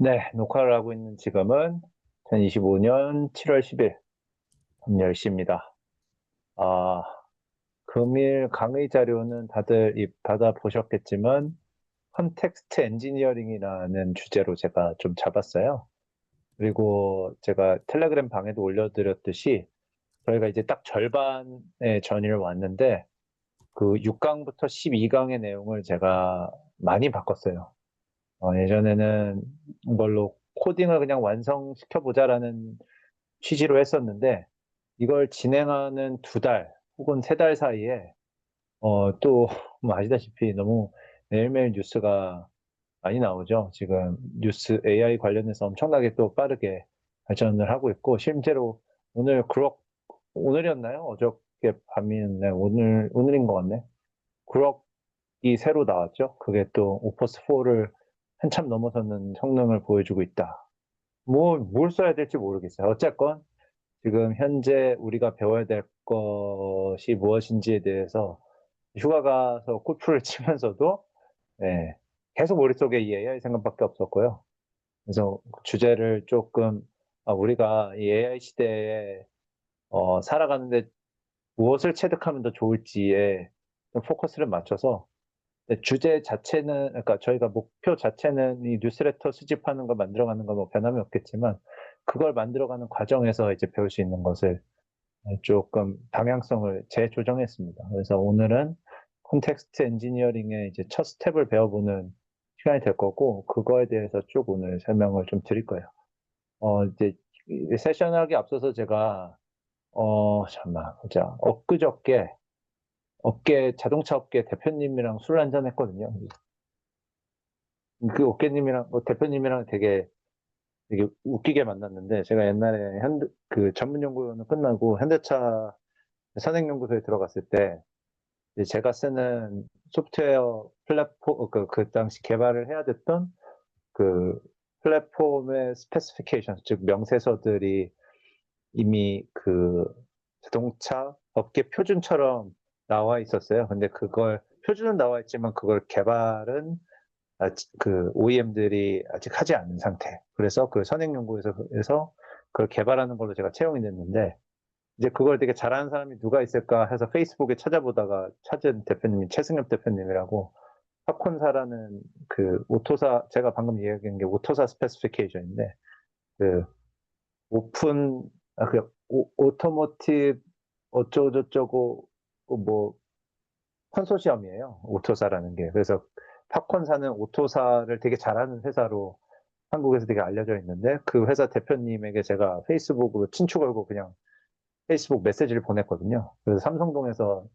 네, 녹화를 하고 있는 지금은 2025년 7월 10일 밤 10시입니다. 아, 금일 강의 자료는 다들 받아보셨겠지만, 컨텍스트 엔지니어링이라는 주제로 제가 좀 잡았어요. 그리고 제가 텔레그램 방에도 올려드렸듯이, 저희가 이제 딱 절반의 전의를 왔는데, 그 6강부터 12강의 내용을 제가 많이 바꿨어요. 예전에는 이걸로 코딩을 그냥 완성시켜보자라는 취지로 했었는데, 이걸 진행하는 2달 혹은 3달 사이에, 또, 뭐 아시다시피 너무 매일매일 뉴스가 많이 나오죠. 지금 뉴스 AI 관련해서 엄청나게 또 빠르게 발전을 하고 있고, 실제로 오늘 오늘이었나요? 어저께 밤이었나요? 오늘인 것 같네. 그럭이 새로 나왔죠. 그게 또 오퍼스4를 한참 넘어서는 성능을 보여주고 있다. 뭘 써야 될지 모르겠어요. 어쨌건 지금 현재 우리가 배워야 될 것이 무엇인지에 대해서 휴가 가서 골프를 치면서도 예, 계속 머릿속에 이 AI 생각밖에 없었고요. 그래서 주제를 조금 우리가 이 AI 시대에 살아가는데 무엇을 체득하면 더 좋을지에 좀 포커스를 맞춰서 주제 자체는 그러니까 저희가 목표 자체는 이 뉴스레터 수집하는 거 만들어가는 거 뭐 변함이 없겠지만 그걸 만들어가는 과정에서 이제 배울 수 있는 것을 조금 방향성을 재조정했습니다. 그래서 오늘은 콘텍스트 엔지니어링의 이제 첫 스텝을 배워보는 시간이 될 거고, 그거에 대해서 쭉 오늘 설명을 좀 드릴 거예요. 이제 이 세션 하기 앞서서 제가, 잠깐만, 보자. 자동차 업계 대표님이랑 술 한잔 했거든요. 그 대표님이랑 되게 웃기게 만났는데, 제가 옛날에 그 전문연구원을 끝나고 현대차 선행연구소에 들어갔을 때, 이제 제가 쓰는 소프트웨어 그 당시 개발을 해야 됐던 그 플랫폼의 스페시피케이션, 즉 명세서들이 이미 그 자동차 업계 표준처럼 나와 있었어요. 근데 표준은 나와 있지만 그걸 개발은 그 OEM들이 아직 하지 않은 상태. 그래서 그 선행연구소에서 그걸 개발하는 걸로 제가 채용이 됐는데, 이제 그걸 되게 잘하는 사람이 누가 있을까 해서 페이스북에 찾아보다가 찾은 대표님이 최승엽 대표님이라고, 팝콘사라는 그 오토사, 제가 방금 이야기한 게 오토사 스페시피케이션인데, 그 오픈, 오토모티브 어쩌고저쩌고 뭐 컨소시엄이에요. 오토사라는 게. 그래서 팝콘사는 오토사를 되게 잘하는 회사로 한국에서 되게 알려져 있는데, 그 회사 대표님에게 제가 페이스북으로 친추 걸고 그냥 페이스북 메시지를 보냈거든요. 그래서 삼성동에서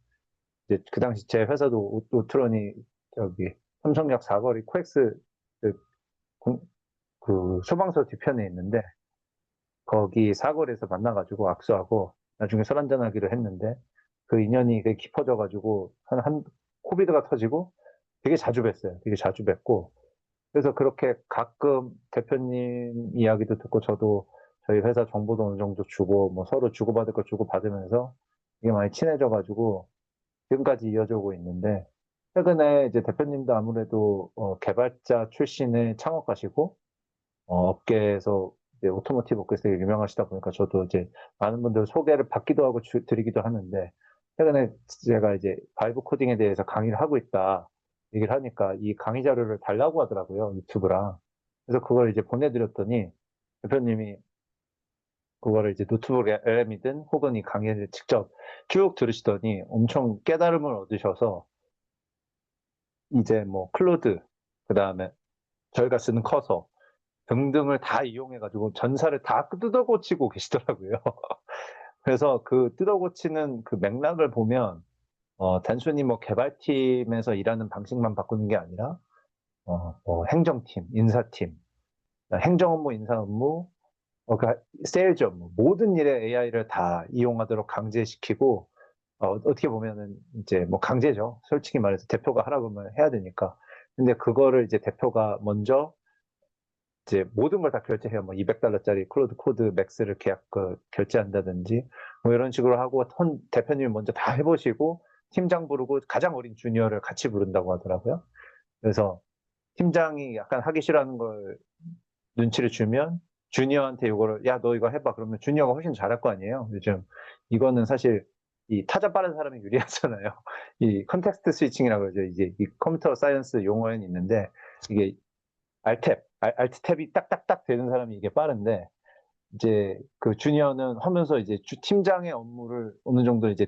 이제 그 당시 제 회사도 오트론이 저기 삼성역 사거리 코엑스 그, 그 소방서 뒤편에 있는데, 거기 사거리에서 만나가지고 악수하고 나중에 술 한잔 하기로 했는데, 그 인연이 되게 깊어져가지고 코비드가 터지고 되게 자주 뵀어요. 되게 자주 뵀고, 그래서 그렇게 가끔 대표님 이야기도 듣고 저도 저희 회사 정보도 어느 정도 주고 뭐 서로 주고받을 거 주고받으면서 이게 많이 친해져가지고 지금까지 이어져 오고 있는데, 최근에 이제 대표님도 아무래도 개발자 출신의 창업가시고 업계에서 이제 오토모티브 업계에서 되게 유명하시다 보니까 저도 이제 많은 분들 소개를 받기도 하고 드리기도 하는데, 최근에 제가 이제 바이브 코딩에 대해서 강의를 하고 있다 얘기를 하니까 이 강의 자료를 달라고 하더라고요, 유튜브랑. 그래서 그걸 이제 보내드렸더니 대표님이 그거를 이제 노트북 LM이든 혹은 이 강의를 직접 쭉 들으시더니 엄청 깨달음을 얻으셔서 이제 뭐 클로드, 그 다음에 저희가 쓰는 커서 등등을 다 이용해가지고 전사를 다 뜯어고치고 계시더라고요. 그래서 그 뜯어고치는 그 맥락을 보면 단순히 뭐 개발팀에서 일하는 방식만 바꾸는 게 아니라 뭐 행정팀, 인사팀, 행정 업무, 인사 업무, 그러니까 세일즈 업무, 모든 일에 AI를 다 이용하도록 강제시키고, 어떻게 보면은 이제 뭐 강제죠. 솔직히 말해서 대표가 하라고 하면 해야 되니까. 근데 그거를 이제 대표가 먼저 이제 모든 걸 다 결제해요. 뭐 $200짜리 클로드 코드 맥스를 결제한다든지 뭐 이런 식으로 하고 대표님이 먼저 다 해보시고 팀장 부르고 가장 어린 주니어를 같이 부른다고 하더라고요. 그래서 팀장이 약간 하기 싫어하는 걸 눈치를 주면 주니어한테 이거를 야, 너 이거 해봐. 그러면 주니어가 훨씬 잘할 거 아니에요. 요즘 이거는 사실 이 타자 빠른 사람이 유리하잖아요. 이 컨텍스트 스위칭이라고 그러죠. 이제 이 컴퓨터 사이언스 용어는 있는데 이게 알트 탭이 딱딱딱 되는 사람이 이게 빠른데 이제 그 주니어는 하면서 이제 팀장의 업무를 어느 정도 이제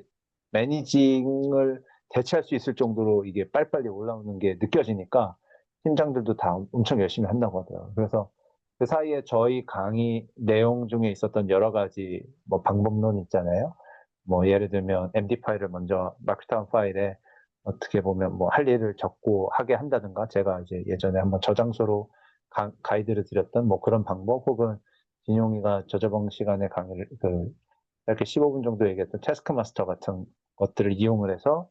매니징을 대체할 수 있을 정도로 이게 빨리빨리 올라오는 게 느껴지니까 팀장들도 다 엄청 열심히 한다고 하더라고요. 그래서 그 사이에 저희 강의 내용 중에 있었던 여러 가지 뭐 방법론 있잖아요. 뭐 예를 들면 MD 파일을 먼저 마크다운 파일에 어떻게 보면 뭐 할 일을 적고 하게 한다든가 제가 이제 예전에 한번 저장소로 가이드를 드렸던 뭐 그런 방법 혹은 진용이가 저저번 시간에 강의를 이렇게 15분 정도 얘기했던 태스크 마스터 같은 것들을 이용을 해서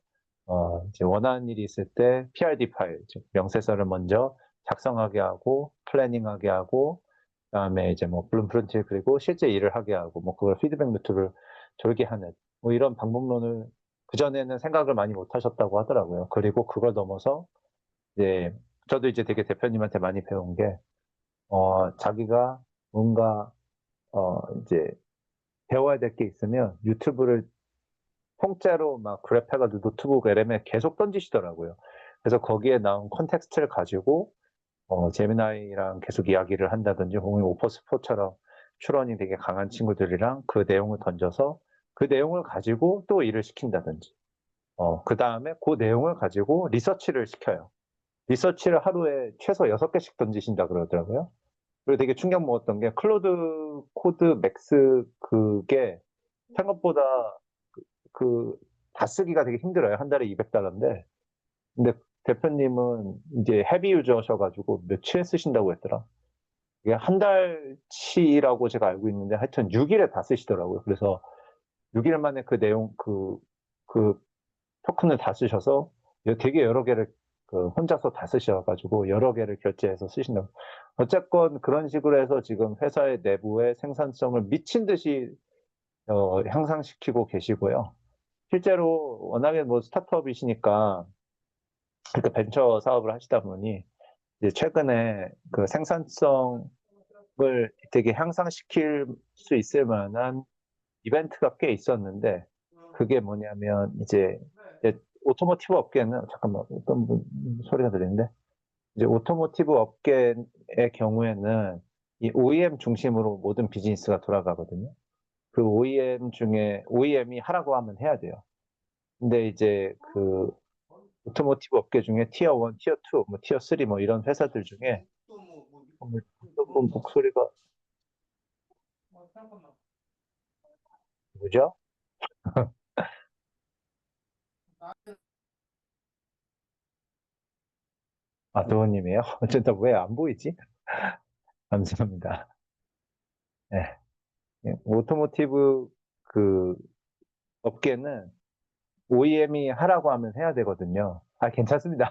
이제 원하는 일이 있을 때 PRD 파일, 즉 명세서를 먼저 작성하게 하고 플래닝하게 하고 그다음에 이제 뭐 블룸프린트 그리고 실제 일을 하게 하고 뭐 그걸 피드백 루트를 돌게 하는 뭐 이런 방법론을 그전에는 생각을 많이 못 하셨다고 하더라고요. 그리고 그걸 넘어서 이제 저도 이제 되게 대표님한테 많이 배운 게 자기가 뭔가 이제 배워야 될 게 있으면 유튜브를 통째로 막 그랩해가지고 노트북 LM에 계속 던지시더라고요. 그래서 거기에 나온 컨텍스트를 가지고 제미나이랑 계속 이야기를 한다든지 혹은 오퍼스포처럼 추론이 되게 강한 친구들이랑 그 내용을 던져서 그 내용을 가지고 또 일을 시킨다든지 그 다음에 그 내용을 가지고 리서치를 시켜요. 리서치를 하루에 최소 6개씩 던지신다 그러더라고요. 그리고 되게 충격 먹었던 게 클로드 코드 맥스 그게 생각보다 그 다 쓰기가 되게 힘들어요. 한 달에 $200인데. 근데 대표님은 이제 헤비 유저셔가지고 며칠 쓰신다고 했더라. 이게 한 달치라고 제가 알고 있는데 하여튼 6일에 다 쓰시더라고요. 그래서 6일 만에 그 내용, 그 토큰을 다 쓰셔서 되게 여러 개를 혼자서 다 쓰셔가지고 여러 개를 결제해서 쓰신다고. 어쨌건 그런 식으로 해서 지금 회사의 내부의 생산성을 미친 듯이 향상시키고 계시고요. 실제로 워낙에 뭐 스타트업이시니까 그러니까 벤처 사업을 하시다 보니 이제 최근에 그 생산성을 되게 향상시킬 수 있을 만한 이벤트가 꽤 있었는데 그게 뭐냐면 이제 오토모티브 업계는 잠깐만 어떤 소리가 들리는데 이제 오토모티브 업계의 경우에는 이 OEM 중심으로 모든 비즈니스가 돌아가거든요. 그 OEM 중에 OEM이 하라고 하면 해야 돼요. 근데 이제 그 오토모티브 업계 중에 티어 1, 티어 2, 뭐 티어 3 뭐 이런 회사들 중에 조금 목소리가 뭐죠? 아, 도원님이에요? 어쨌든 왜 안 보이지? 감사합니다. 네. 오토모티브 그 업계는 OEM이 하라고 하면 해야 되거든요. 아, 괜찮습니다.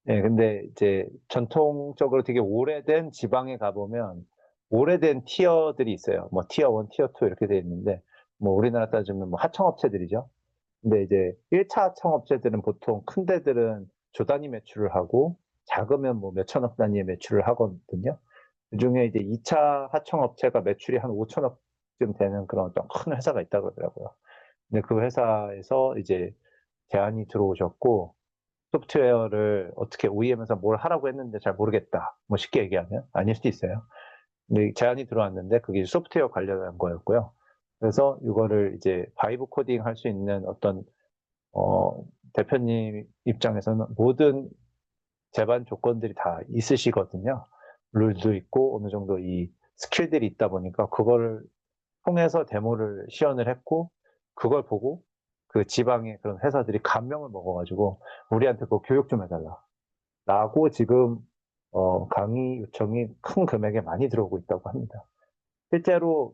네, 근데 이제 전통적으로 되게 오래된 지방에 가보면 오래된 티어들이 있어요. 뭐 티어 1, 티어 2 이렇게 돼 있는데 뭐 우리나라 따지면 뭐 하청업체들이죠. 근데 이제 1차 하청업체들은 보통 큰 데들은 조 단위 매출을 하고 작으면 뭐 몇천억 단위의 매출을 하거든요. 그중에 이제 2차 하청업체가 매출이 한 5천억쯤 되는 그런 어떤 큰 회사가 있다고 그러더라고요. 근데 그 회사에서 이제 제안이 들어오셨고 소프트웨어를 어떻게 OEM에서 뭘 하라고 했는데 잘 모르겠다. 뭐 쉽게 얘기하면 아닐 수도 있어요. 근데 제안이 들어왔는데 그게 소프트웨어 관련한 거였고요. 그래서 이거를 이제 바이브 코딩 할 수 있는 어떤 대표님 입장에서는 모든 제반 조건들이 다 있으시거든요. 룰도 있고 어느 정도 이 스킬들이 있다 보니까 그거를 통해서 데모를 시연을 했고 그걸 보고 그 지방의 그런 회사들이 감명을 먹어가지고 우리한테 그 교육 좀 해달라. 라고 지금 강의 요청이 큰 금액에 많이 들어오고 있다고 합니다. 실제로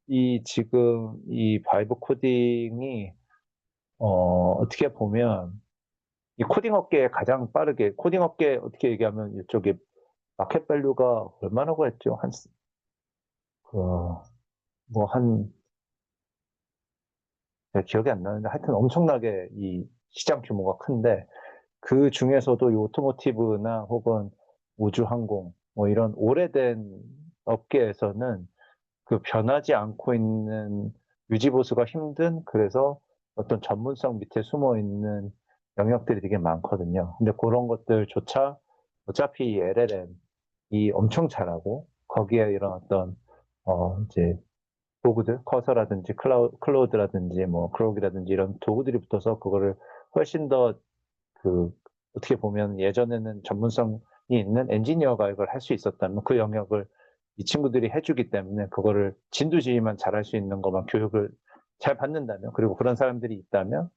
이 지금 이 바이브 코딩이 어떻게 보면 이 코딩 업계에 가장 빠르게 코딩 업계 어떻게 얘기하면 이쪽에 마켓 밸류가 얼마라고 했죠? 한뭐한 기억이 안 나는데 하여튼 엄청나게 이 시장 규모가 큰데 그 중에서도 이 오토모티브나 혹은 우주항공 뭐 이런 오래된 업계에서는 그 변하지 않고 있는 유지보수가 힘든 그래서 어떤 전문성 밑에 숨어 있는 영역들이 되게 많거든요. 근데 그런 것들조차 어차피 LLM이 엄청 잘하고 거기에 이런 어떤 이제 도구들, 커서라든지 클로우드라든지 뭐 크록이라든지 이런 도구들이 붙어서 그거를 훨씬 더 그 어떻게 보면 예전에는 전문성이 있는 엔지니어가 이걸 할 수 있었다면 그 영역을 이 친구들이 해주기 때문에 그거를 진두지휘만 잘할 수 있는 것만 교육을 잘 받는다면 그리고 그런 사람들이 있다면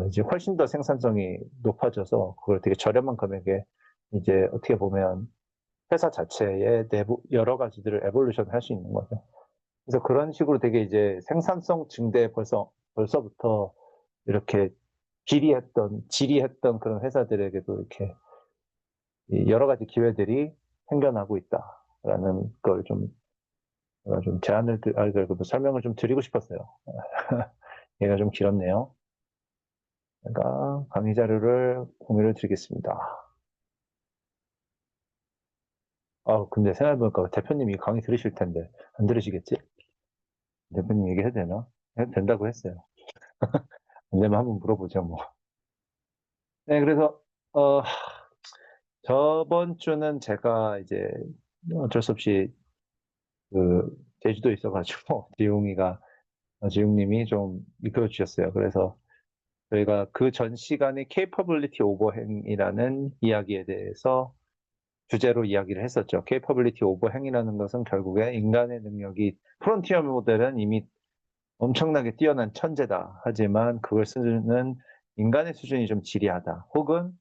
이제 훨씬 더 생산성이 높아져서 그걸 되게 저렴한 금액에 이제 어떻게 보면 회사 자체의 내부 여러 가지들을 에볼루션 할 수 있는 거죠. 그래서 그런 식으로 되게 이제 생산성 증대에 벌써부터 이렇게 지리했던 그런 회사들에게도 이렇게 여러 가지 기회들이 생겨나고 있다라는 걸 좀, 제가 좀 설명을 좀 드리고 싶었어요. 얘가 좀 길었네요. 제가 강의 자료를 공유를 드리겠습니다. 근데 생각해보니까 대표님이 강의 들으실 텐데, 안 들으시겠지? 대표님 얘기해도 되나? 해도 된다고 했어요. 안 되면 한번 물어보죠, 뭐. 네, 그래서, 저번 주는 제가 이제 어쩔 수 없이 그 제주도에 있어가지고 지용님이 좀 이끌어 주셨어요. 그래서 저희가 그 전 시간에 Capability Overhang이라는 이야기에 대해서 주제로 이야기를 했었죠. Capability Overhang이라는 것은 결국에 인간의 능력이 프론티어 모델은 이미 엄청나게 뛰어난 천재다. 하지만 그걸 쓰는 인간의 수준이 좀 지리하다. 혹은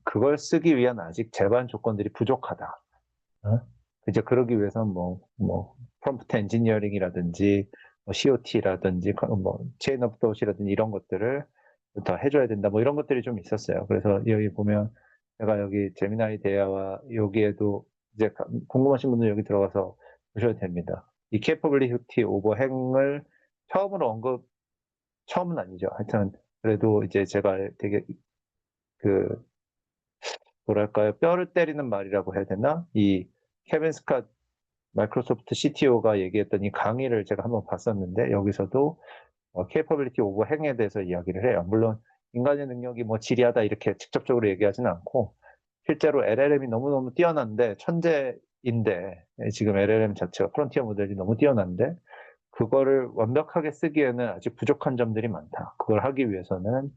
그걸 쓰기 위한 아직 제반 조건들이 부족하다. 어? 이제 그러기 위해서는 프롬프트 엔지니어링이라든지, COT라든지, 체인 오브 도시라든지 이런 것들을 더 해줘야 된다. 뭐 이런 것들이 좀 있었어요. 그래서 여기 보면 제가 여기 제미나이 대화와 여기에도 이제 궁금하신 분들 여기 들어가서 보셔도 됩니다. 이 capability overhang을 처음은 아니죠. 하여튼 그래도 이제 제가 되게 그 뭐랄까요, 뼈를 때리는 말이라고 해야 되나? 이 케빈 스캇 마이크로소프트 CTO가 얘기했던 이 강의를 제가 한번 봤었는데 여기서도 capability overhang에 대해서 이야기를 해요. 물론 인간의 능력이 뭐 지리하다 이렇게 직접적으로 얘기하지는 않고 실제로 LLM이 너무너무 뛰어난데 천재인데 지금 LLM 자체가 프론티어 모델이 너무 뛰어난데 그거를 완벽하게 쓰기에는 아직 부족한 점들이 많다. 그걸 하기 위해서는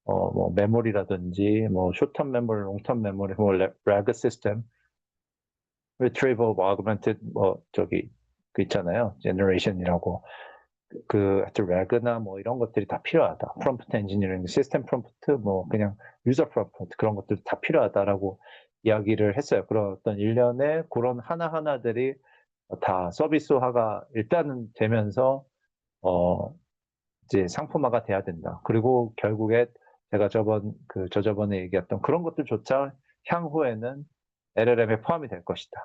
뭐 메모리라든지 뭐 쇼텀 메모리, 롱텀 메모리, 뭐 RAG 시스템, Retrieval Augmented 그 있잖아요. Generation이라고 하여튼 RAG나 뭐 이런 것들이 다 필요하다. 프롬프트 엔지니어링, 시스템 프롬프트, 뭐 그냥 유저 프롬프트 그런 것들 다 필요하다라고 이야기를 했어요. 그런 어떤 일련의 그런 하나하나들이 다 서비스화가 일단은 되면서 이제 상품화가 돼야 된다. 그리고 결국에 제가 저저번에 얘기했던 그런 것들조차 향후에는 LLM에 포함이 될 것이다.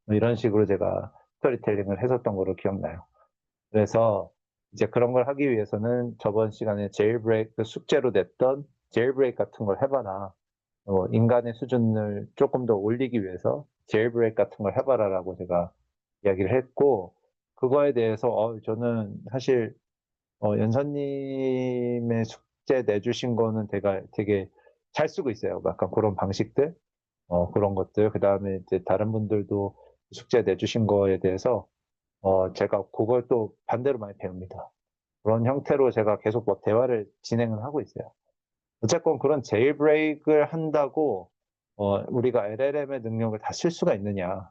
뭐 이런 식으로 제가 스토리텔링을 했었던 거로 기억나요. 그래서 이제 그런 걸 하기 위해서는 저번 시간에 제일브레이크 숙제로 냈던 제일브레이크 같은 걸 해봐라. 인간의 수준을 조금 더 올리기 위해서 제일브레이크 같은 걸 해봐라라고 제가 이야기를 했고, 그거에 대해서 저는 사실 연사님의 숙제 내주신 거는 되게 잘 쓰고 있어요. 약간 그런 방식들, 그런 것들. 그 다음에 이제 다른 분들도 숙제 내주신 거에 대해서 제가 그걸 또 반대로 많이 배웁니다. 그런 형태로 제가 계속 뭐 대화를 진행을 하고 있어요. 어쨌건 그런 제일브레이크를 한다고 우리가 LLM의 능력을 다 쓸 수가 있느냐?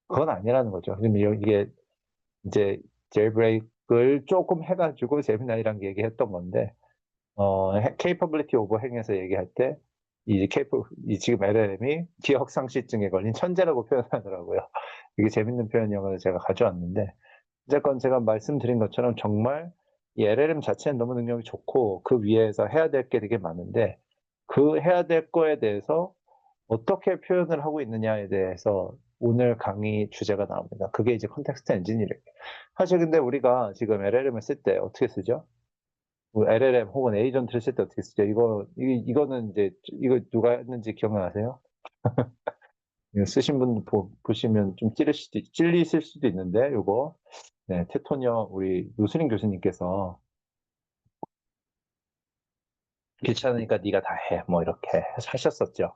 그건 아니라는 거죠. 이게 이제 제일브레이크를 조금 해가지고 제미나이랑 얘기했던 건데 capability overhang에서 얘기할 때 이 지금 LLM이 기억상실증에 걸린 천재라고 표현하더라고요. 이게 재밌는 표현이어서 제가 가져왔는데 어쨌건 제가 말씀드린 것처럼 정말 이 LLM 자체는 너무 능력이 좋고 그 위에서 해야 될 게 되게 많은데 그 해야 될 거에 대해서 어떻게 표현을 하고 있느냐에 대해서 오늘 강의 주제가 나옵니다. 그게 이제 컨텍스트 엔지니어링. 사실 근데 우리가 지금 LLM을 쓸 때 어떻게 쓰죠? LLM 혹은 에이전트를 쓸 때 어떻게 쓰죠? 이거는 이제 이거 누가 했는지 기억나세요? 이거 쓰신 분 보시면 좀 찔리실 수도 있는데, 요거. 네, 테토니어 우리 노수린 교수님께서 귀찮으니까 네가 다 해. 뭐 이렇게 하셨었죠.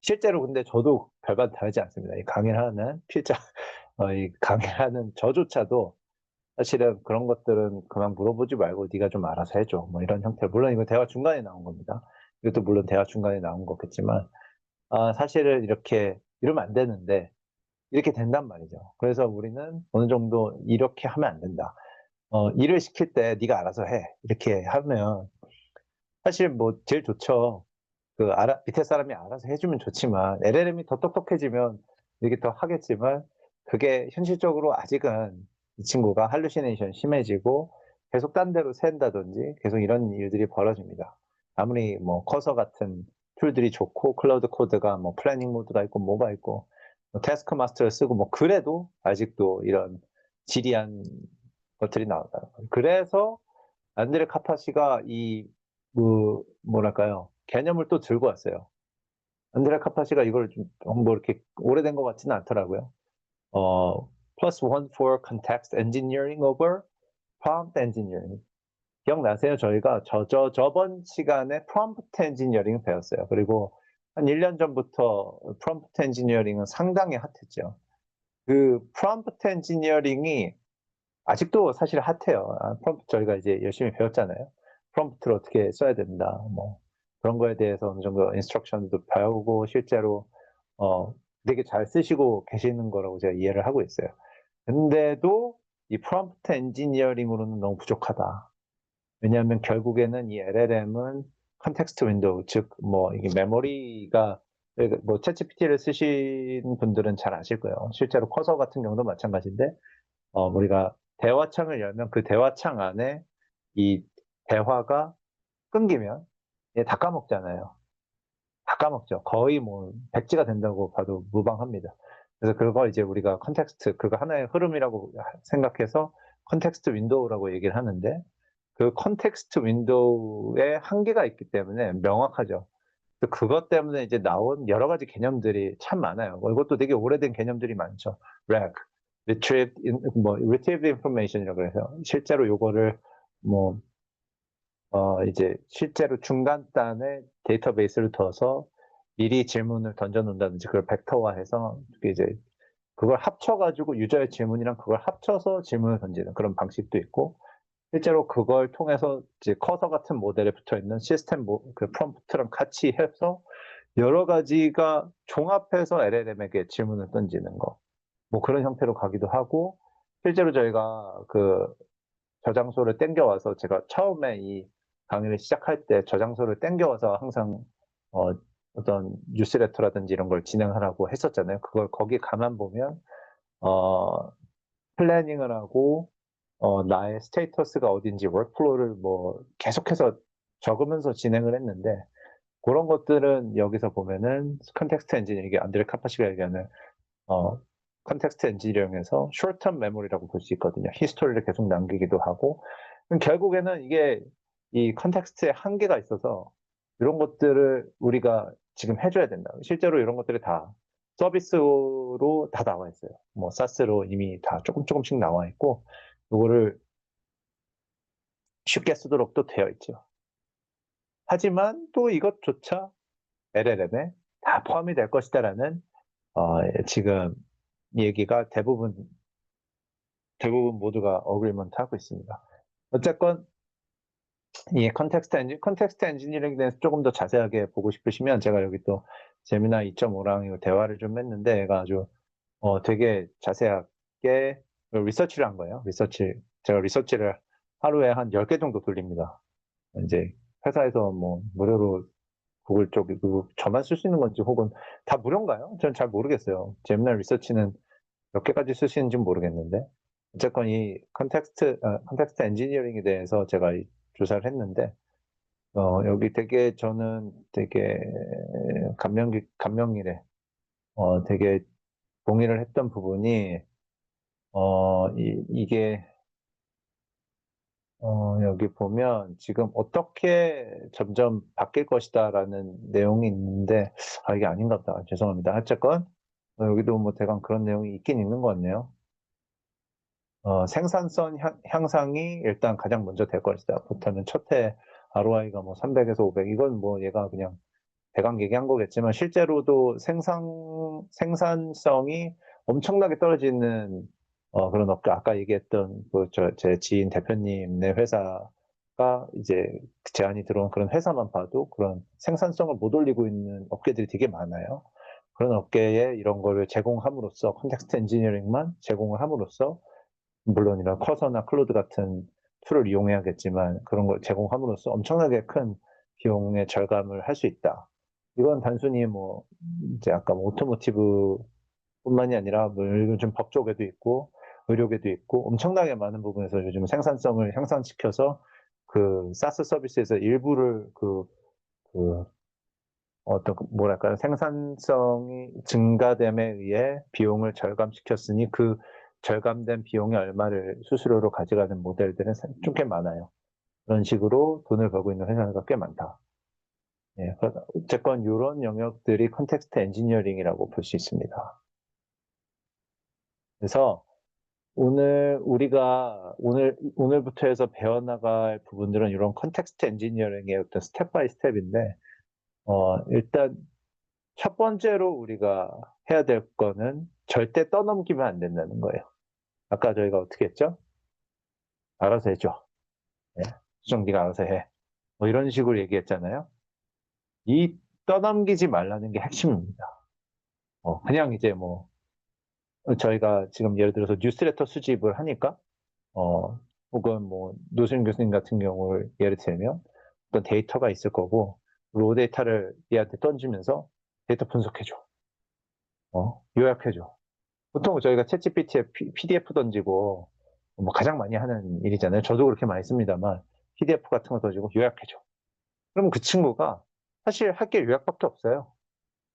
실제로 근데 저도 별반 다르지 않습니다. 이 강의를 하는 이 강의를 하는 저조차도 사실은 그런 것들은 그만 물어보지 말고 네가 좀 알아서 해줘. 뭐 이런 형태. 물론 이거 대화 중간에 나온 겁니다. 이것도 물론 대화 중간에 나온 거겠지만, 사실은 이렇게 이러면 안 되는데 이렇게 된단 말이죠. 그래서 우리는 어느 정도 이렇게 하면 안 된다. 일을 시킬 때 네가 알아서 해. 이렇게 하면 사실 뭐 제일 좋죠. 밑에 사람이 알아서 해주면 좋지만, LLM이 더 똑똑해지면 이게 더 하겠지만, 그게 현실적으로 아직은 이 친구가 할루시네이션 심해지고, 계속 딴 데로 샌다든지, 계속 이런 일들이 벌어집니다. 아무리 뭐 커서 같은 툴들이 좋고, 클라우드 코드가 뭐 플래닝 모드가 있고, 뭐가 있고, 뭐 태스크 마스터를 쓰고, 뭐 그래도 아직도 이런 지리한 것들이 나온다. 그래서 안드레 카파시가 뭐랄까요, 개념을 또 들고 왔어요. 안드레 카파시가 이걸 뭐 이렇게 오래된 것 같지는 않더라고요. Plus one for context engineering over prompt engineering. 기억나세요? 저희가 저번 시간에 prompt engineering 배웠어요. 그리고 한 1년 전부터 prompt engineering은 상당히 핫했죠. 그 prompt engineering이 아직도 사실 핫해요. 프롬프트 저희가 이제 열심히 배웠잖아요. 프롬프트를 어떻게 써야 된다. 뭐 그런 거에 대해서 어느 정도 인스트럭션도 배우고 실제로 되게 잘 쓰시고 계시는 거라고 제가 이해를 하고 있어요. 근데도 이 프롬프트 엔지니어링으로는 너무 부족하다. 왜냐하면 결국에는 이 LLM은 컨텍스트 윈도우, 즉 뭐 이게 메모리가 뭐 챗GPT를 쓰신 분들은 잘 아실 거예요. 실제로 커서 같은 경우도 마찬가지인데 우리가 대화창을 열면 그 대화창 안에 이 대화가 끊기면 다 까먹잖아요. 다 까먹죠. 거의 뭐 백지가 된다고 봐도 무방합니다. 그래서 그걸 이제 우리가 그거 하나의 흐름이라고 생각해서 컨텍스트 윈도우라고 얘기를 하는데, 그 컨텍스트 윈도우에 한계가 있기 때문에 명확하죠. 그것 때문에 이제 나온 여러 가지 개념들이 참 많아요. 이것도 되게 오래된 개념들이 많죠. RAG, Retrieved Information이라고 해서 실제로 요거를 뭐 이제 실제로 중간단에 데이터베이스를 둬서 미리 질문을 던져 놓는다든지 그걸 벡터화해서 이제 그걸 합쳐가지고 유저의 질문이랑 그걸 합쳐서 질문을 던지는 그런 방식도 있고, 실제로 그걸 통해서 이제 커서 같은 모델에 붙어 있는 그 프롬프트랑 같이 해서 여러 가지가 종합해서 LLM에게 질문을 던지는 거. 뭐 그런 형태로 가기도 하고, 실제로 저희가 그 저장소를 땡겨와서 제가 처음에 이 강의를 시작할 때 저장소를 땡겨와서 항상 어떤 뉴스레터라든지 이런 걸 진행하라고 했었잖아요. 그걸 거기 가만 보면 플래닝을 하고 나의 스테이터스가 어딘지 워크플로우를 뭐 계속해서 적으면서 진행을 했는데, 그런 것들은 여기서 보면은 컨텍스트 엔지니어링, 이게 안드레 카파시가 얘기하는 컨텍스트 엔지니어링에서 숏텀 메모리라고 볼 수 있거든요. 히스토리를 계속 남기기도 하고, 결국에는 이게 이 컨텍스트에 한계가 있어서 이런 것들을 우리가 지금 해줘야 된다. 실제로 이런 것들이 다 서비스로 다 나와 있어요. 뭐 사스로 이미 다 조금씩 나와 있고, 이거를 쉽게 쓰도록 또 되어 있죠. 하지만 또 이것조차 LLM에 다 포함이 될 것이다라는 지금 얘기가 대부분 모두가 어그리먼트 하고 있습니다. 어쨌건 이 컨텍스트 엔지니어링에 대해서 조금 더 자세하게 보고 싶으시면 제가 여기 또 제미나이 2.5랑 대화를 좀 했는데, 얘가 아주 되게 자세하게 리서치를 한 거예요. 제가 리서치를 하루에 한 10개 정도 돌립니다. 이제 회사에서 뭐 무료로 구글 쪽에 저만 쓸 수 있는 건지 혹은 다 무료인가요? 저는 잘 모르겠어요. 제미나이 리서치는 몇 개까지 쓰시는지 모르겠는데, 어쨌건 이 컨텍스트 엔지니어링에 대해서 제가 조사를 했는데, 여기 저는 되게 감명이래. 되게 동의를 했던 부분이, 이게 여기 보면 지금 어떻게 점점 바뀔 것이다라는 내용이 있는데, 이게 아닌가 보다. 죄송합니다. 어쨌건, 여기도 뭐 대강 그런 내용이 있긴 있는 것 같네요. 생산성 향상이 일단 가장 먼저 될 것이다. 그렇다면 첫해 ROI가 뭐 300에서 500, 이건 뭐 얘가 그냥 대강 얘기한 거겠지만, 실제로도 생산성이 엄청나게 떨어지는 그런 업계, 아까 얘기했던 제 지인 대표님네 회사가 이제 제안이 들어온 그런 회사만 봐도 그런 생산성을 못 올리고 있는 업계들이 되게 많아요. 그런 업계에 이런 거를 제공함으로써, 컨텍스트 엔지니어링만 제공을 함으로써, 물론 이런 커서나 클로드 같은 툴을 이용해야겠지만 그런 걸 제공함으로써 엄청나게 큰 비용의 절감을 할 수 있다. 이건 단순히 뭐 이제 아까 뭐 오토모티브뿐만이 아니라 뭐 요즘 법 쪽에도 있고 의료계도 있고 엄청나게 많은 부분에서 요즘 생산성을 향상시켜서 그 사스 서비스에서 일부를 그 뭐랄까요, 생산성이 증가됨에 의해 비용을 절감시켰으니 그 절감된 비용의 얼마를 수수료로 가져가는 모델들은 좀 꽤 많아요. 그런 식으로 돈을 벌고 있는 회사가 꽤 많다. 예, 어쨌건 이런 영역들이 컨텍스트 엔지니어링이라고 볼 수 있습니다. 그래서 오늘부터 해서 배워나갈 부분들은 이런 컨텍스트 엔지니어링의 어떤 스텝 바이 스텝인데, 일단 첫 번째로 우리가 해야 될 거는 절대 떠넘기면 안 된다는 거예요. 아까 저희가 어떻게 했죠? 알아서 해줘. 네. 수정 네가 알아서 해. 뭐 이런 식으로 얘기했잖아요. 이 떠넘기지 말라는 게 핵심입니다. 그냥 이제 뭐 저희가 지금 예를 들어서 뉴스레터 수집을 하니까 혹은 뭐 노수인 교수님 같은 경우를 예를 들면 어떤 데이터가 있을 거고 로우 데이터를 얘한테 던지면서 데이터 분석해줘. 요약해줘. 보통 저희가 챗GPT에 PDF 던지고 뭐 가장 많이 하는 일이잖아요. 저도 그렇게 많이 씁니다만 PDF 같은 거 던지고 요약해줘. 그러면 그 친구가 사실 할 게 요약밖에 없어요.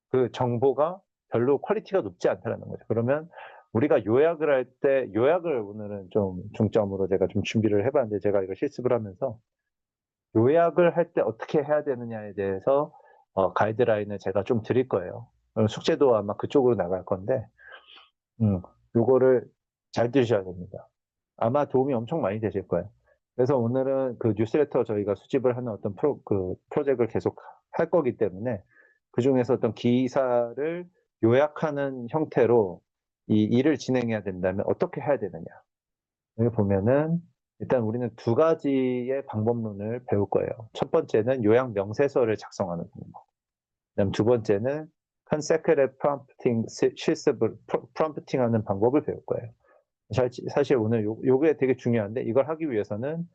그 정보가 별로 퀄리티가 높지 않다는 거죠. 그러면 우리가 요약을 할 때, 요약을 오늘은 좀 중점으로 제가 좀 준비를 해봤는데, 제가 이거 실습을 하면서 요약을 할 때 어떻게 해야 되느냐에 대해서 가이드라인을 제가 좀 드릴 거예요. 숙제도 아마 그쪽으로 나갈 건데, 요거를 잘 들으셔야 됩니다. 아마 도움이 엄청 많이 되실 거예요. 그래서 오늘은 그 뉴스레터 저희가 수집을 하는 어떤 프로젝트를 계속 할 거기 때문에 그 중에서 어떤 기사를 요약하는 형태로 이 일을 진행해야 된다면 어떻게 해야 되느냐. 여기 보면은 일단 우리는 두 가지의 방법론을 배울 거예요. 첫 번째는 요약 명세서를 작성하는 방법. 그다음 두 번째는 컨세크레 프롬프팅 실습을 프롬프팅하는 방법을 배울 거예요. 사실 오늘 요게 되게 중요한데 이걸 하기 위해서는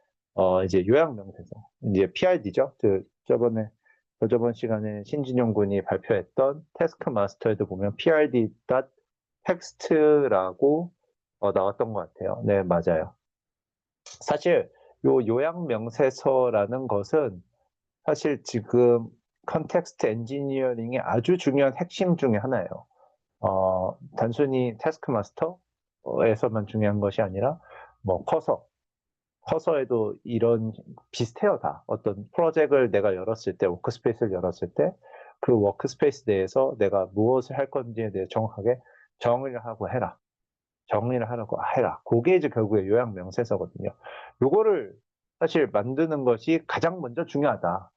이제 요약 명세서, 이제 PRD죠. 저번 시간에 신진영 군이 발표했던 태스크 마스터에도 보면 PRD.text라고 나왔던 것 같아요. 네, 맞아요. 사실 요 요약 명세서라는 것은 사실 지금 컨텍스트 엔지니어링의 아주 중요한 핵심 중에 하나예요. 단순히 태스크 마스터에서만 중요한 것이 아니라 뭐 커서에도 이런 비슷해요. 다 어떤 프로젝트를 내가 열었을 때, 워크스페이스를 열었을 때 그 워크스페이스 내에서 내가 무엇을 할 건지에 대해 정확하게 정의를 하고 해라. 정리를 하라고 해라. 그게 이제 결국에 요약 명세서거든요. 요거를 사실 만드는 것이 가장 먼저 중요하다.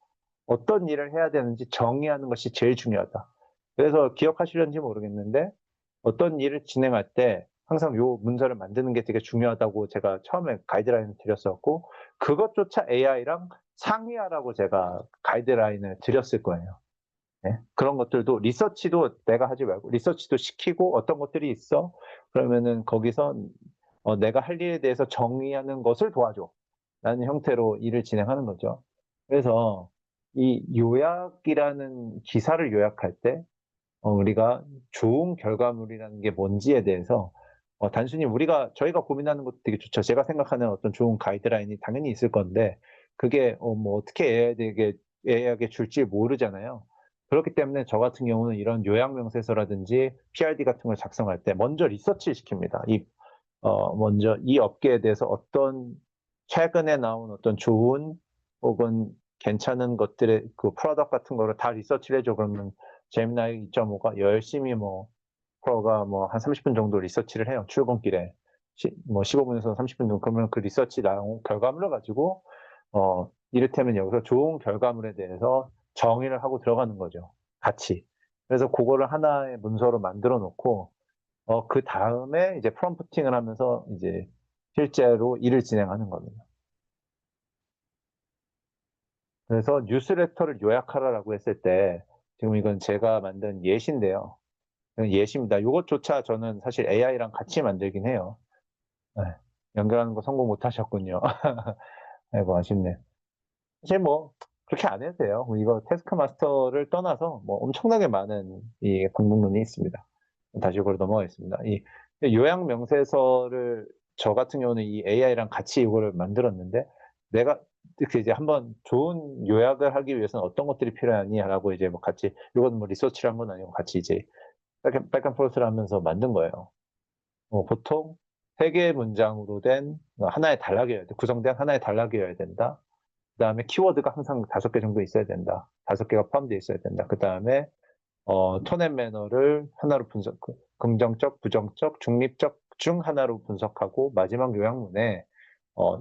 어떤 일을 해야 되는지 정의하는 것이 제일 중요하다. 그래서 기억하시려는지 모르겠는데 어떤 일을 진행할 때 항상 요 문서를 만드는 게 되게 중요하다고 제가 처음에 가이드라인을 드렸었고, 그것조차 AI랑 상의하라고 제가 가이드라인을 드렸을 거예요. 네? 그런 것들도 리서치도 내가 하지 말고 리서치도 시키고, 어떤 것들이 있어 그러면은 거기서 내가 할 일에 대해서 정의하는 것을 도와줘 라는 형태로 일을 진행하는 거죠. 그래서 이 요약이라는 기사를 요약할 때 우리가 좋은 결과물이라는 게 뭔지에 대해서 단순히 저희가 고민하는 것도 되게 좋죠. 제가 생각하는 어떤 좋은 가이드라인이 당연히 있을 건데 그게 뭐 어떻게 AI에게 줄지 모르잖아요. 그렇기 때문에 저 같은 경우는 이런 요약 명세서라든지 PRD 같은 걸 작성할 때 먼저 리서치를 시킵니다. 먼저 이 업계에 대해서 어떤 최근에 나온 어떤 좋은 혹은 괜찮은 것들의 그 프로덕트 같은 거를 다 리서치를 해줘. 그러면 제미나이 2.5가 열심히 뭐 프로가 뭐 한 30분 정도 리서치를 해요. 출근길에. 뭐 15분에서 30분 정도. 그러면 그 리서치 나온 결과물을 가지고 이를테면 여기서 좋은 결과물에 대해서 정의를 하고 들어가는 거죠. 같이. 그래서 그거를 하나의 문서로 만들어 놓고 그 다음에 이제 프롬프팅을 하면서 이제 실제로 일을 진행하는 겁니다. 그래서 뉴스레터를 요약하라라고 했을 때 지금 이건 제가 만든 예시인데요. 예시입니다. 이것조차 저는 사실 AI랑 같이 만들긴 해요. 네, 연결하는 거 성공 못 하셨군요. 아이고, 아쉽네. 사실 뭐, 그렇게 안 해도 돼요. 이거 태스크 마스터를 떠나서 뭐 엄청나게 많은 이 방법론이 있습니다. 다시 이걸 넘어가겠습니다. 이 요약 명세서를 저 같은 경우는 이 AI랑 같이 이거를 만들었는데 내가 이렇게 이제 한번 좋은 요약을 하기 위해서는 어떤 것들이 필요하니라고 이제 뭐 같이 이건 뭐 리서치를 한 건 아니고 같이 이제 백앤포스를 하면서 만든 거예요. 보통 세 개의 문장으로 된 하나의 단락이어야 돼. 구성된 하나의 단락이어야 된다. 그 다음에 키워드가 항상 5개 정도 있어야 된다. 5개가 포함되어 있어야 된다. 그 다음에 톤 앤 매너를 하나로 분석, 긍정적, 부정적, 중립적 중 하나로 분석하고 마지막 요약문에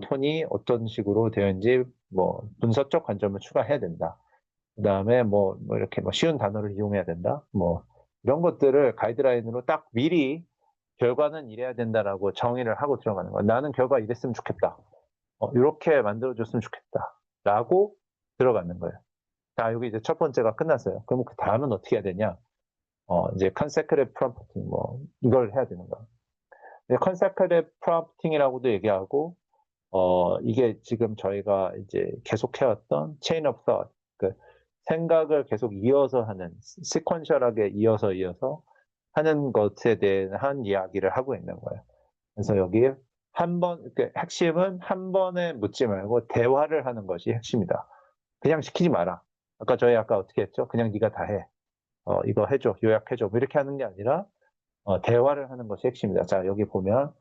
톤이 어떤 식으로 되었는지 뭐 분석적 관점을 추가해야 된다. 그 다음에 뭐 이렇게 뭐 쉬운 단어를 이용해야 된다. 뭐 이런 것들을 가이드라인으로 딱 미리 결과는 이래야 된다라고 정의를 하고 들어가는 거야. 나는 결과 이랬으면 좋겠다. 이렇게 만들어줬으면 좋겠다. 라고 들어가는 거예요. 자, 여기 이제 첫 번째가 끝났어요. 그럼 그 다음은 어떻게 해야 되냐? 이제 컨세크티브 프롬프팅, 뭐, 이걸 해야 되는 거야. 컨세크티브 프롬프팅이라고도 얘기하고, 이게 지금 저희가 이제 계속 해왔던 체인 오브 థాట్, 그 생각을 계속 이어서 하는, 시퀀셜하게 이어서 하는 것에 대한 이야기를 하고 있는 거예요. 그래서 여기 핵심은 한 번에 묻지 말고 대화를 하는 것이 핵심이다. 그냥 시키지 마라. 저희 아까 어떻게 했죠? 그냥 네가 다 해. 이거 해줘, 요약해줘. 뭐 이렇게 하는 게 아니라 대화를 하는 것이 핵심이다. 자, 여기 보면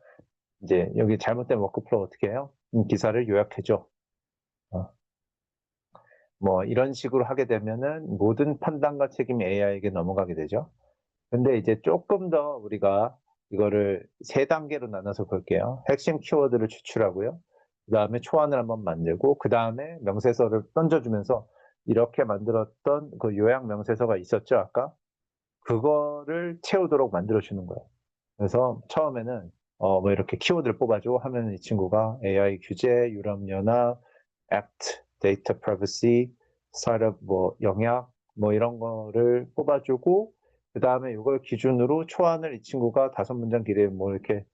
이제 여기 잘못된 워크플로우 어떻게 해요? 기사를 요약해줘. 어, 뭐 이런 식으로 하게 되면은 모든 판단과 책임이 AI에게 넘어가게 되죠. 근데 이제 조금 더 우리가 이거를 3단계로 나눠서 볼게요. 핵심 키워드를 추출하고요. 그 다음에 초안을 한번 만들고, 그 다음에 명세서를 던져주면서 이렇게 만들었던 그 요약 명세서가 있었죠, 아까? 그거를 채우도록 만들어주는 거예요. 그래서 처음에는 뭐 이렇게 키워드를 뽑아줘 하면 이 친구가 AI 규제, 유럽연합, Act, Data Privacy, 스타트업 뭐 영약 뭐 이런 거를 뽑아주고 그 다음에 이걸 기준으로 초안을 이 친구가 5문장 길에 뭐 이렇게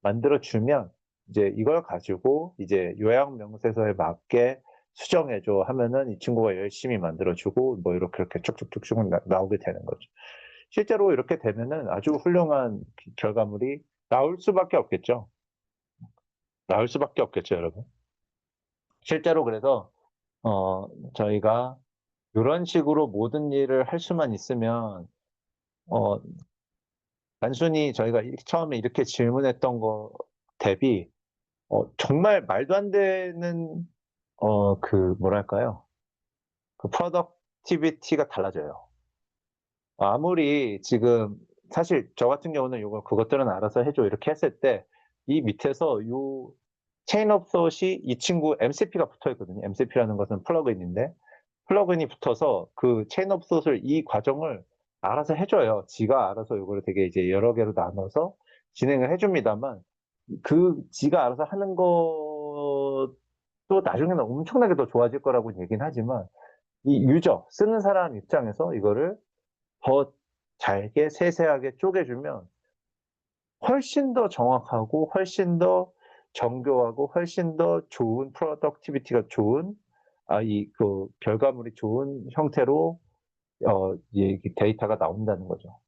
만들어주면 이제 이걸 가지고 이제 요약 명세서에 맞게 수정해줘 하면은 이 친구가 열심히 만들어주고 뭐 이렇게 쭉쭉쭉쭉 나오게 되는 거죠. 실제로 이렇게 되면은 아주 훌륭한 결과물이 나올 수밖에 없겠죠. 나올 수밖에 없겠죠, 여러분. 실제로 그래서 저희가 이런 식으로 모든 일을 할 수만 있으면 어, 단순히 저희가 처음에 이렇게 질문했던 거 대비 정말 말도 안 되는 그 뭐랄까요? 그 프로덕티비티가 달라져요. 아무리 지금 사실 저 같은 경우는 이거 그것들은 알아서 해줘 이렇게 했을 때 이 밑에서 요 체인 오브 톳이 이 친구 MCP가 붙어 있거든요. MCP라는 것은 플러그인인데 플러그인이 붙어서 그 체인 오브 톳을 이 과정을 알아서 해줘요. 지가 알아서 이거를 되게 이제 여러 개로 나눠서 진행을 해줍니다만 그 지가 알아서 하는 것도 나중에는 엄청나게 더 좋아질 거라고 얘기는 하지만 이 유저 쓰는 사람 입장에서 이거를 더 잘게 세세하게 쪼개주면 훨씬 더 정확하고 훨씬 더 정교하고 훨씬 더 좋은 프로덕티비티가 좋은 이 그 결과물이 좋은 형태로 이 데이터가 나온다는 거죠.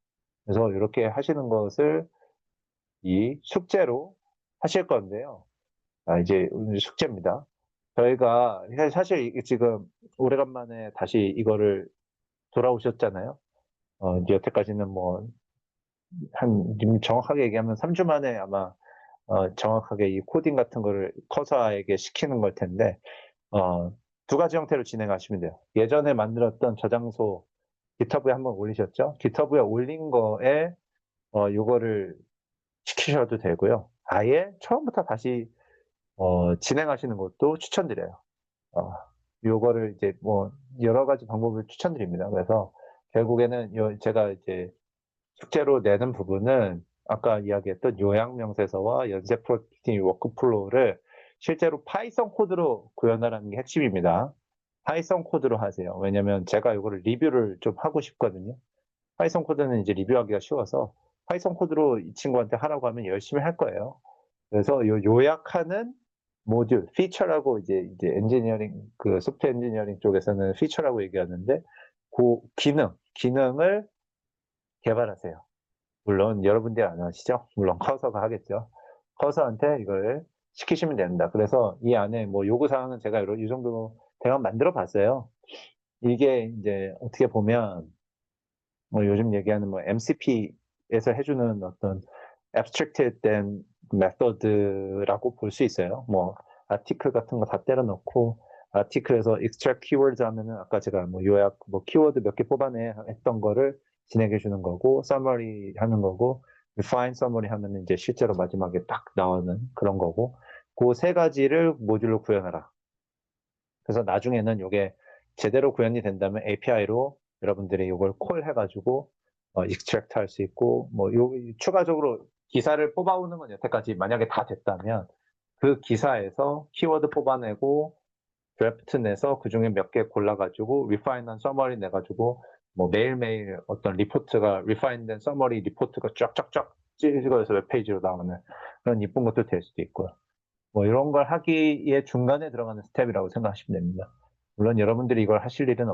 그래서 이렇게 하시는 것을 이 숙제로 하실 건데요. 이제 오늘 숙제입니다. 저희가 사실 이게 지금 오래간만에 다시 이거를 돌아오셨잖아요. 이제 여태까지는 뭐 정확하게 얘기하면 3주 만에 아마 정확하게 이 코딩 같은 거를 커서에게 시키는 걸 텐데, 두 가지 형태로 진행하시면 돼요. 예전에 만들었던 저장소 GitHub에 한번 올리셨죠? GitHub에 올린 거에 요거를 시키셔도 되고요. 아예 처음부터 다시 진행하시는 것도 추천드려요. 요거를 이제 뭐 여러 가지 방법을 추천드립니다. 그래서 결국에는 제가 이제 숙제로 내는 부분은 아까 이야기했던 요약 명세서와 연쇄 프로젝팅 워크플로우를 실제로 파이썬 코드로 구현하라는 게 핵심입니다. 파이썬 코드로 하세요. 왜냐면 제가 이거를 리뷰를 좀 하고 싶거든요. 파이썬 코드는 이제 리뷰하기가 쉬워서 파이썬 코드로 이 친구한테 하라고 하면 열심히 할 거예요. 그래서 요약하는 모듈, 피처라고 이제 엔지니어링, 그 소프트웨어 엔지니어링 쪽에서는 피처라고 얘기하는데, 그 기능을 개발하세요. 물론 여러분들이 안 하시죠? 물론 커서가 하겠죠. 커서한테 이걸 시키시면 됩니다. 그래서 이 안에 뭐 요구사항은 제가 이 정도 대강 만들어 봤어요. 이게 이제 어떻게 보면 뭐 요즘 얘기하는 뭐 MCP에서 해주는 어떤 abstract된 메서드라고 볼 수 있어요. 뭐 아티클 같은 거 다 때려 넣고 아티클에서 extract keywords 하면은 아까 제가 뭐 요약 뭐 키워드 몇 개 뽑아내 했던 거를 진행해 주는 거고 summary 하는 거고 refine summary 하면은 이제 실제로 마지막에 딱 나오는 그런 거고 그 세 가지를 모듈로 구현하라. 그래서 나중에는 이게 제대로 구현이 된다면 API로 여러분들이 이걸 콜 해가지고 extract 할 수 있고 뭐 추가적으로 기사를 뽑아오는 건 여태까지 만약에 다 됐다면 그 기사에서 키워드 뽑아내고 드래프트 내서 그 중에 몇 개 골라가지고 리파인한 서머리 내가지고 뭐 매일매일 어떤 리포트가 리파인된 서머리 리포트가 쫙쫙쫙 찍어서 웹페이지로 나오는 그런 이쁜 것도 될 수도 있고요. 뭐 이런 걸 하기에 중간에 들어가는 스텝이라고 생각하시면 됩니다. 물론 여러분들이 이걸 하실 일은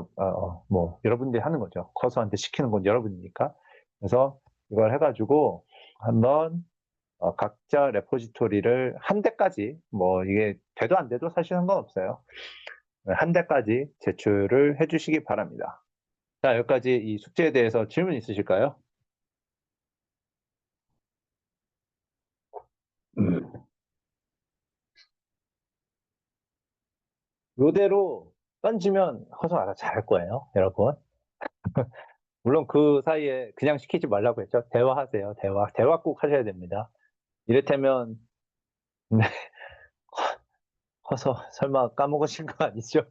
뭐 여러분들이 하는 거죠. 커서한테 시키는 건 여러분이니까. 그래서 이걸 해가지고 한번 각자 레포지토리를 한 대까지 뭐 이게 돼도 안 돼도 사실 상관없어요. 한 대까지 제출을 해주시기 바랍니다. 자, 여기까지 이 숙제에 대해서 질문 있으실까요? 이대로 던지면 커서 알아서 잘할 거예요, 여러분. 물론 그 사이에 그냥 시키지 말라고 했죠. 대화하세요. 대화 꼭 하셔야 됩니다. 이를테면 네, 커서 설마 까먹으신 거 아니죠?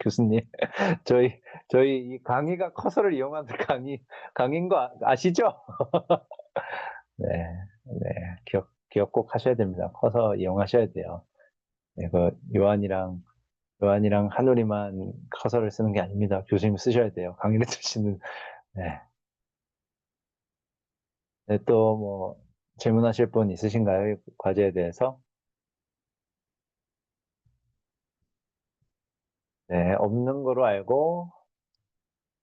교수님. 저희 저희 이 강의가 커서를 이용하는 강의인 거 아시죠? 네. 네. 기억 꼭 하셔야 됩니다. 커서 이용하셔야 돼요. 네, 그 요한이랑 한우리만 커서를 쓰는 게 아닙니다. 교수님 쓰셔야 돼요. 강의를 듣시는 네. 네, 또 뭐 질문하실 분 있으신가요? 이 과제에 대해서? 네, 없는 거로 알고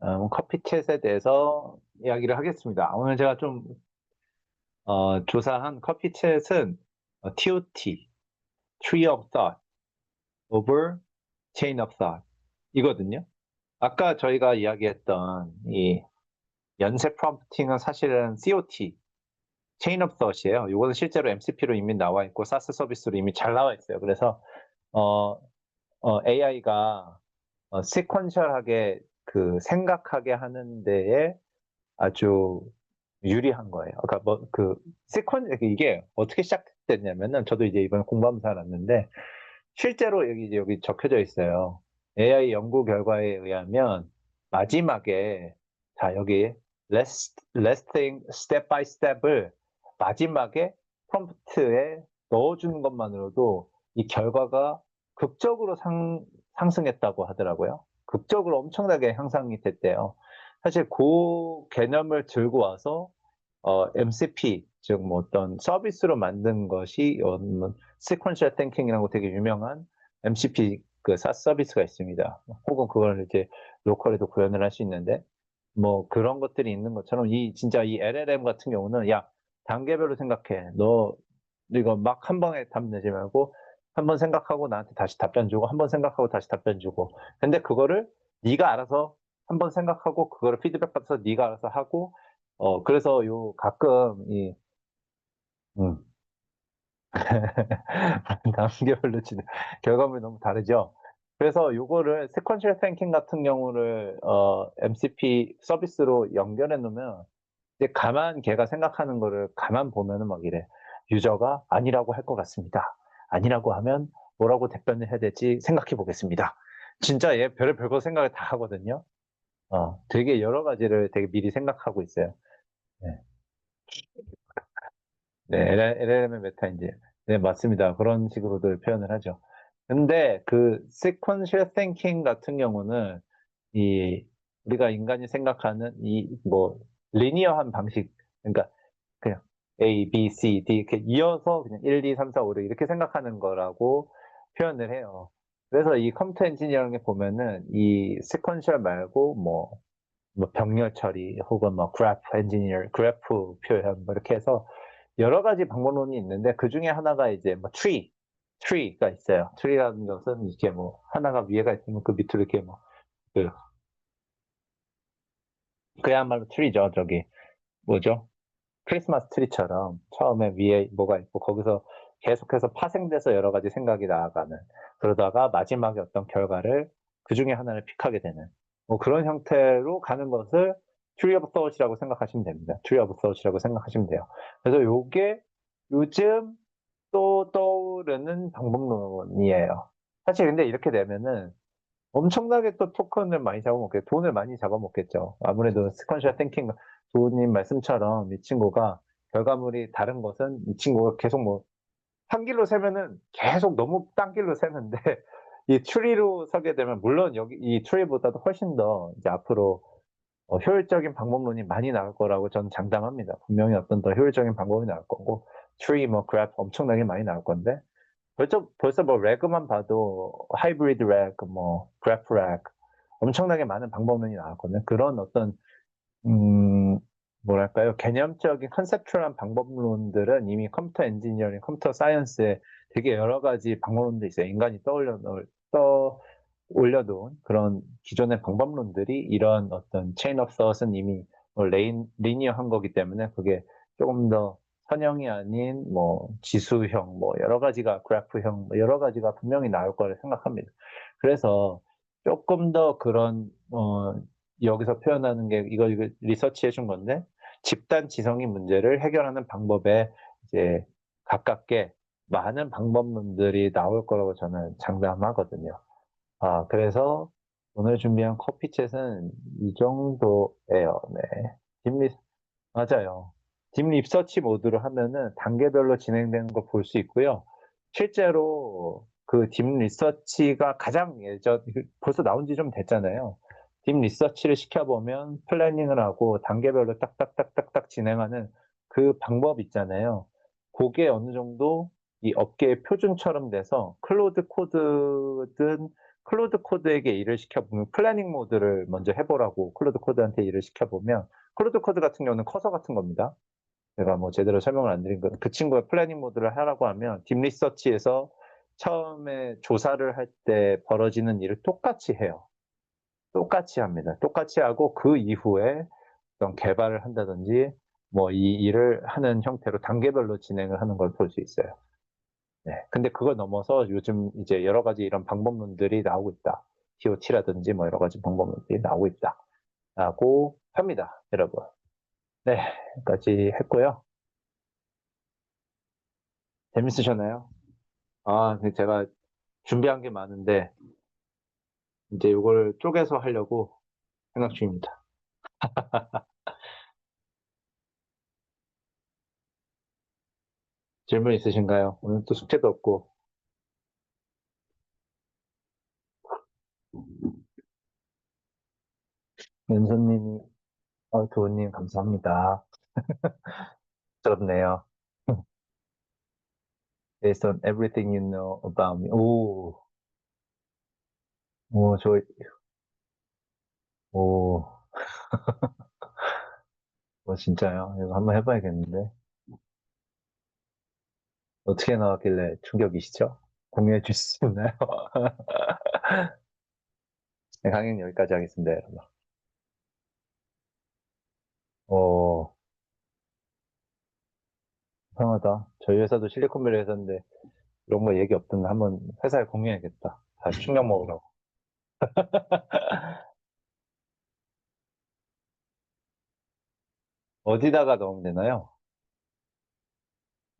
커피챗에 대해서 이야기를 하겠습니다. 오늘 제가 좀 조사한 커피챗은 TOT, Tree of Thought, over Chain of Thought 이거든요. 아까 저희가 이야기했던 이 연쇄 프롬프팅은 사실은 COT, Chain of Thought이에요. 이거는 실제로 MCP로 이미 나와 있고 사스 서비스로 이미 잘 나와 있어요. 그래서 AI가 시퀀셜하게 그 생각하게 하는 데에 아주 유리한 거예요. 그러니까 뭐 그 이게 어떻게 시작됐냐면은 저도 이제 이번 공부하면서 알았는데 실제로 여기 적혀져 있어요. AI 연구 결과에 의하면 마지막에 자 여기 last thing step by step을 마지막에 프롬프트에 넣어주는 것만으로도 이 결과가 극적으로 상승했다고 하더라고요. 극적으로 엄청나게 향상이 됐대요. 사실 그 개념을 들고 와서 MCP 즉 뭐 어떤 서비스로 만든 것이 sequential thinking이라고 되게 유명한 MCP 그 SaaS 서비스가 있습니다. 혹은 그걸 이제 로컬에도 구현을 할 수 있는데 뭐 그런 것들이 있는 것처럼 진짜 이 LLM 같은 경우는 야 단계별로 생각해. 너 이거 막 한 방에 답 내지 말고 한 번 생각하고 나한테 다시 답변 주고 한 번 생각하고 다시 답변 주고. 근데 그거를 네가 알아서 한 번 생각하고 그거를 피드백 받아서 네가 알아서 하고 그래서 가끔 음, 단계별로 진행, 결과물이 너무 다르죠. 그래서 요거를 sequential thinking 같은 경우를 MCP 서비스로 연결해 놓으면 이제 가만 걔가 생각하는 거를 가만 보면은 막 이래. 유저가 아니라고 할 것 같습니다. 아니라고 하면 뭐라고 답변을 해야 될지 생각해 보겠습니다. 진짜 얘 별의별 거 생각을 다 하거든요. 되게 여러 가지를 되게 미리 생각하고 있어요. 네. 네, LLM의 메타인지. 네, 맞습니다. 그런 식으로도 표현을 하죠. 근데 그 sequential thinking 같은 경우는 이 우리가 인간이 생각하는 이 뭐 리니어한 방식, 그러니까 그냥 A, B, C, D 이렇게 이어서 그냥 1, 2, 3, 4, 5, 6 이렇게 생각하는 거라고 표현을 해요. 그래서 이 컴퓨터 엔지니어링에 보면은 이 sequential 말고 뭐 병렬 처리 혹은 뭐 그래프 엔지니어, 그래프 표현 뭐 이렇게 해서 여러 가지 방법론이 있는데 그 중에 하나가 이제 뭐 tree가 있어요. tree라는 것은 이렇게 뭐 하나가 위에가 있으면 그 밑으로 이렇게 그 그야말로 tree죠. 저기 뭐죠? 크리스마스 트리처럼 처음에 위에 뭐가 있고 거기서 계속해서 파생돼서 여러 가지 생각이 나아가는, 그러다가 마지막에 어떤 결과를 그 중에 하나를 픽하게 되는 뭐 그런 형태로 가는 것을 Tree of Thought이라고 생각하시면 됩니다. Tree of Thought이라고 생각하시면 돼요. 그래서 요게 요즘 또 떠오르는 방법론이에요. 사실 근데 이렇게 되면은 엄청나게 또 토큰을 많이 잡아먹겠죠. 돈을 많이 잡아먹겠죠. 아무래도 스퀀셜 탱킹 도우님 말씀처럼 이 친구가 결과물이 다른 것은 이 친구가 계속 뭐 한 길로 세면은 계속 너무 딴 길로 세는데 이 추리로 서게 되면 물론 여기 이 추리보다도 훨씬 더 이제 앞으로 효율적인 방법론이 많이 나올 거라고 저는 장담합니다. 분명히 어떤 더 효율적인 방법이 나올 거고 추리 뭐 그래프 엄청나게 많이 나올 건데 벌써 뭐 레그만 봐도 하이브리드 레그, 뭐 그래프 레그 엄청나게 많은 방법론이 나왔거든요. 그런 어떤 뭐랄까요, 개념적인 컨셉추얼한 방법론들은 이미 컴퓨터 엔지니어링, 컴퓨터 사이언스에 되게 여러 가지 방법론도 있어요. 인간이 떠올려둔 그런 기존의 방법론들이 이런 어떤 체인 오브 섯은 이미 뭐 리니어한 거기 때문에 그게 조금 더 선형이 아닌 뭐 지수형, 뭐 여러 가지가 그래프형, 뭐 여러 가지가 분명히 나올 거라 생각합니다. 그래서 조금 더 그런 여기서 표현하는 게 이거 리서치 해준 건데 집단 지성이 문제를 해결하는 방법에 이제 가깝게 많은 방법론들이 나올 거라고 저는 장담하거든요. 그래서 오늘 준비한 커피챗은 이 정도예요. 네. 딥리, 맞아요. 딥리서치 모드로 하면은 단계별로 진행되는 거 볼 수 있고요. 실제로 그 딥리서치가 가장 벌써 나온 지 좀 됐잖아요. 딥리서치를 시켜보면 플래닝을 하고 단계별로 딱딱딱딱딱 진행하는 그 방법 있잖아요. 그게 어느 정도 이 업계의 표준처럼 돼서 클로드 코드에게 일을 시켜보면 플래닝 모드를 먼저 해보라고 클로드 코드한테 일을 시켜보면 클로드 코드 같은 경우는 커서 같은 겁니다. 제가 뭐 제대로 설명을 안 드린 거, 그 친구가 플래닝 모드를 하라고 하면 딥 리서치에서 처음에 조사를 할 때 벌어지는 일을 똑같이 해요. 똑같이 합니다. 똑같이 하고 그 이후에 어떤 개발을 한다든지 뭐 이 일을 하는 형태로 단계별로 진행을 하는 걸 볼 수 있어요. 네. 근데 그걸 넘어서 요즘 이제 여러 가지 이런 방법론들이 나오고 있다. TOT라든지 뭐 여러 가지 방법론들이 나오고 있다. 라고 합니다, 여러분. 네, 여기까지 했고요. 재밌으셨나요? 근데 제가 준비한 게 많은데 이제 이걸 쪼개서 하려고 생각 중입니다. 질문 있으신가요? 오늘 또 숙제도 없고. 연수님이, 도우님 감사합니다. 부럽네요. Based on everything you know about me. 오, 오, 진짜요? 이거 한번 해봐야겠는데. 어떻게 나왔길래 충격이시죠? 공유해 주실 수 있나요? 네, 강연 여기까지 하겠습니다, 여러분. 오, 이상하다. 저희 회사도 실리콘밸리 회사인데 이런 거 얘기 없던데 한번 회사에 공유해야겠다. 다 충격 먹으라고. 어디다가 넣으면 되나요?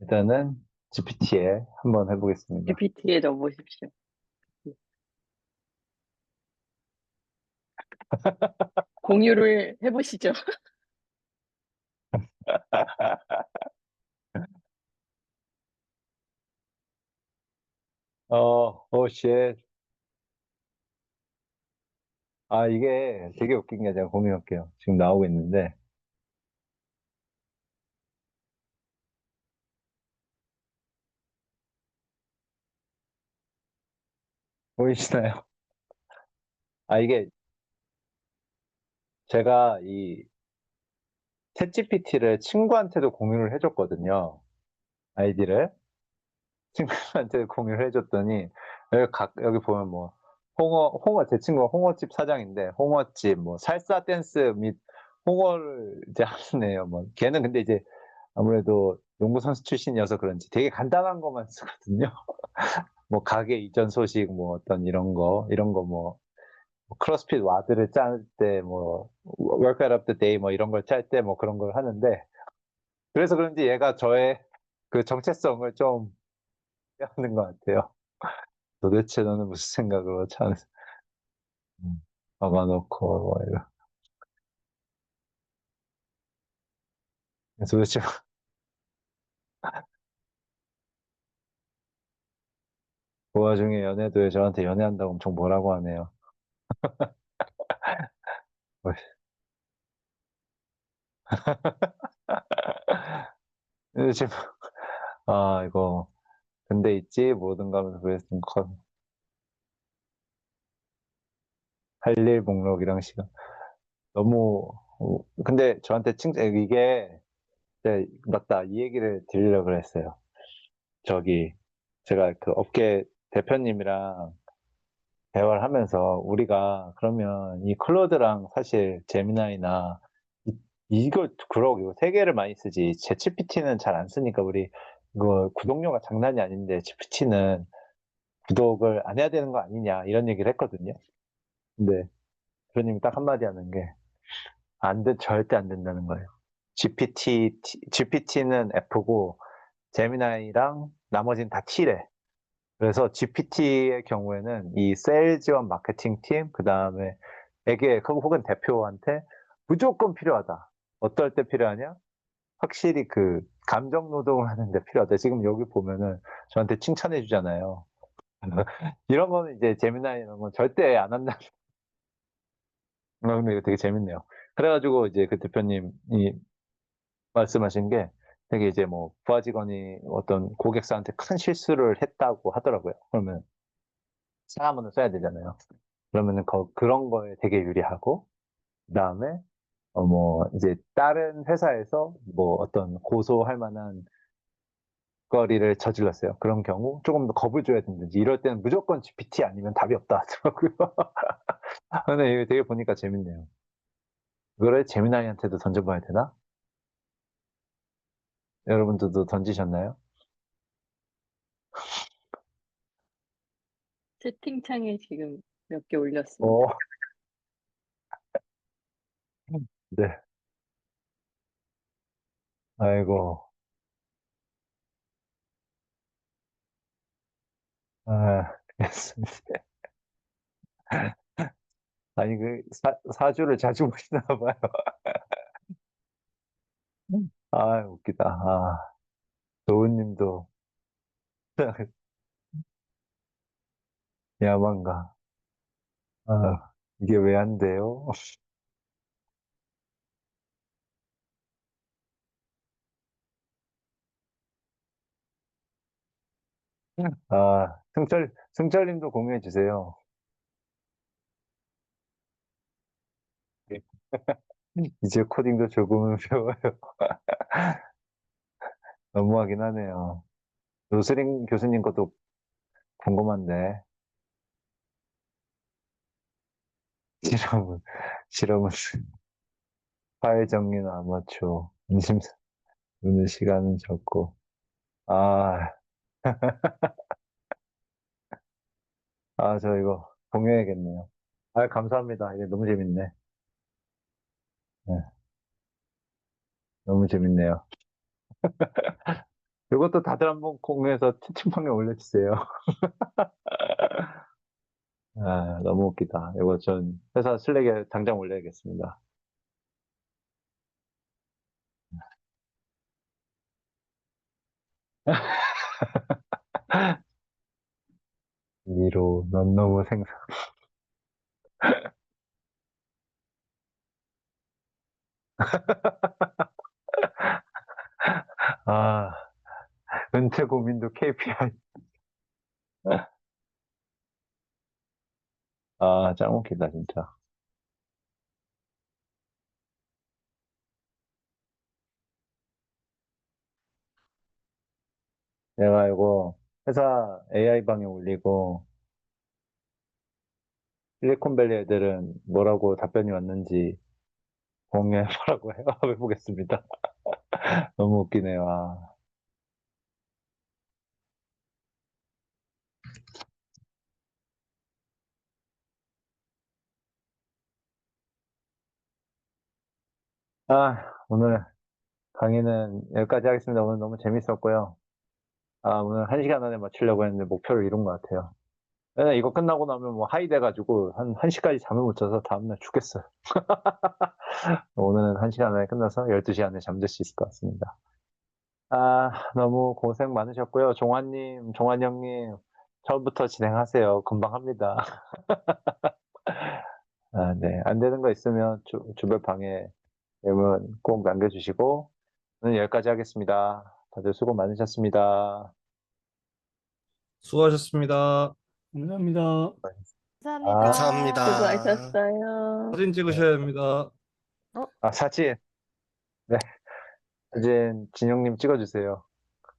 일단은 GPT에 한번 해보겠습니다. GPT에 넣어보십시오. 공유를 해보시죠. 쉣. 아, 이게 되게 웃긴 게 제가 공유할게요. 지금 나오고 있는데, 보이시나요? 아, 이게 제가 이 챗GPT를 친구한테도 공유를 해줬거든요. 아이디를. 친구한테 공유를 해줬더니, 여기 보면 뭐, 제 친구가 홍어집 사장인데, 홍어집, 뭐, 살사 댄스 및 홍어를 이제 하는 애요. 뭐, 걔는 근데 이제 아무래도 농구선수 출신이어서 그런지 되게 간단한 것만 쓰거든요. 뭐, 가게 이전 소식, 뭐, 어떤 이런 거 뭐, 크로스핏 와드를 짤 때, 뭐, workout of the day, 뭐, 이런 걸 짤 때, 뭐, 그런 걸 하는데, 그래서 그런지 얘가 저의 그 정체성을 좀 빼앗는 것 같아요. 도대체 너는 무슨 생각으로 참, 박아놓고, 뭐, 이런. 도대체, 그 와중에 연애도에 저한테 연애한다고 엄청 뭐라고 하네요. 지금, 이거, 근데 있지, 뭐든 가면서 그랬으면 할 일 목록이랑 시간. 너무, 근데 저한테 이게, 맞다, 이 얘기를 드리려고 그랬어요. 저기, 제가 그 업계 대표님이랑 대화를 하면서 우리가 그러면 이 클로드랑 사실 제미나이나 이걸 그러고 세 개를 많이 쓰지. 제 GPT는 잘 안 쓰니까 우리 이거 구독료가 장난이 아닌데 GPT는 구독을 안 해야 되는 거 아니냐 이런 얘기를 했거든요. 근데 대표님이 딱 한마디 하는 게 절대 안 된다는 거예요. GPT는 F고 제미나이랑 나머지는 다 T래. 그래서 GPT의 경우에는 이 세일즈와 마케팅 팀, 그 다음에 에게 혹은 대표한테 무조건 필요하다. 어떨 때 필요하냐? 확실히 그 감정 노동을 하는데 필요하다. 지금 여기 보면은 저한테 칭찬해 주잖아요. 이런 거는 이제 재미나 이런 건 절대 안 한다. 근데 이거 되게 재밌네요. 그래가지고 이제 그 대표님이 말씀하신 게 되게 이제 뭐 부하 직원이 어떤 고객사한테 큰 실수를 했다고 하더라고요. 그러면 사과문을 써야 되잖아요. 그러면은 그런 거에 되게 유리하고, 그 다음에, 뭐, 이제 다른 회사에서 뭐 어떤 고소할 만한 거리를 저질렀어요. 그런 경우 조금 더 겁을 줘야 된다든지, 이럴 때는 무조건 GPT 아니면 답이 없다 하더라고요. 근데 이거 되게 보니까 재밌네요. 이거를 재미나이한테도 던져봐야 되나? 여러분들도 던지셨나요? 채팅창에 지금 몇 개 올렸습니다. 오, 네. 아이고, 알겠습니다. 아니, 사주를 자주 보시나 봐요. 웃기다. 도우님도 야만가. 이게 왜 안 돼요? 승철님도 공유해 주세요. 이제 코딩도 조금은 배워요. 너무하긴 하네요. 로스링 교수님 것도 궁금한데, 실험은, 실험은, 파일 정리는 아마추어, 오는 시간은 적고. 아, 저 이거 공유해야겠네요. 감사합니다. 이게 너무 재밌네. 네, 너무 재밌네요. 이것도 다들 한번 공유해서 채팅방에 올려주세요. 너무 웃기다. 이거 전 회사 슬랙에 당장 올려야겠습니다. 미로, 넌 너무 생각. 아, 은퇴 고민도 KPI. 짱 웃기다, 진짜. 내가 이거 회사 AI방에 올리고, 실리콘밸리 애들은 뭐라고 답변이 왔는지 공유해보라고 해보겠습니다. 너무 웃기네요. 오늘 강의는 여기까지 하겠습니다. 오늘 너무 재밌었고요. 오늘 1시간 안에 마치려고 했는데 목표를 이룬 것 같아요. 이거 끝나고 나면 뭐 하이 돼가지고 한 1시까지 잠을 못 자서 다음날 죽겠어요. 오늘은 1시간 안에 끝나서 12시 안에 잠들 수 있을 것 같습니다. 너무 고생 많으셨고요. 종환 형님, 처음부터 진행하세요. 금방 합니다. 네. 안 되는 거 있으면 주변 방에 내면 꼭 남겨주시고, 오늘 여기까지 하겠습니다. 다들 수고 많으셨습니다. 수고하셨습니다. 감사합니다. 감사합니다. 감사합니다. 수고하셨어요. 사진 찍으셔야 됩니다. 사진. 네. 사진 진영님 찍어주세요.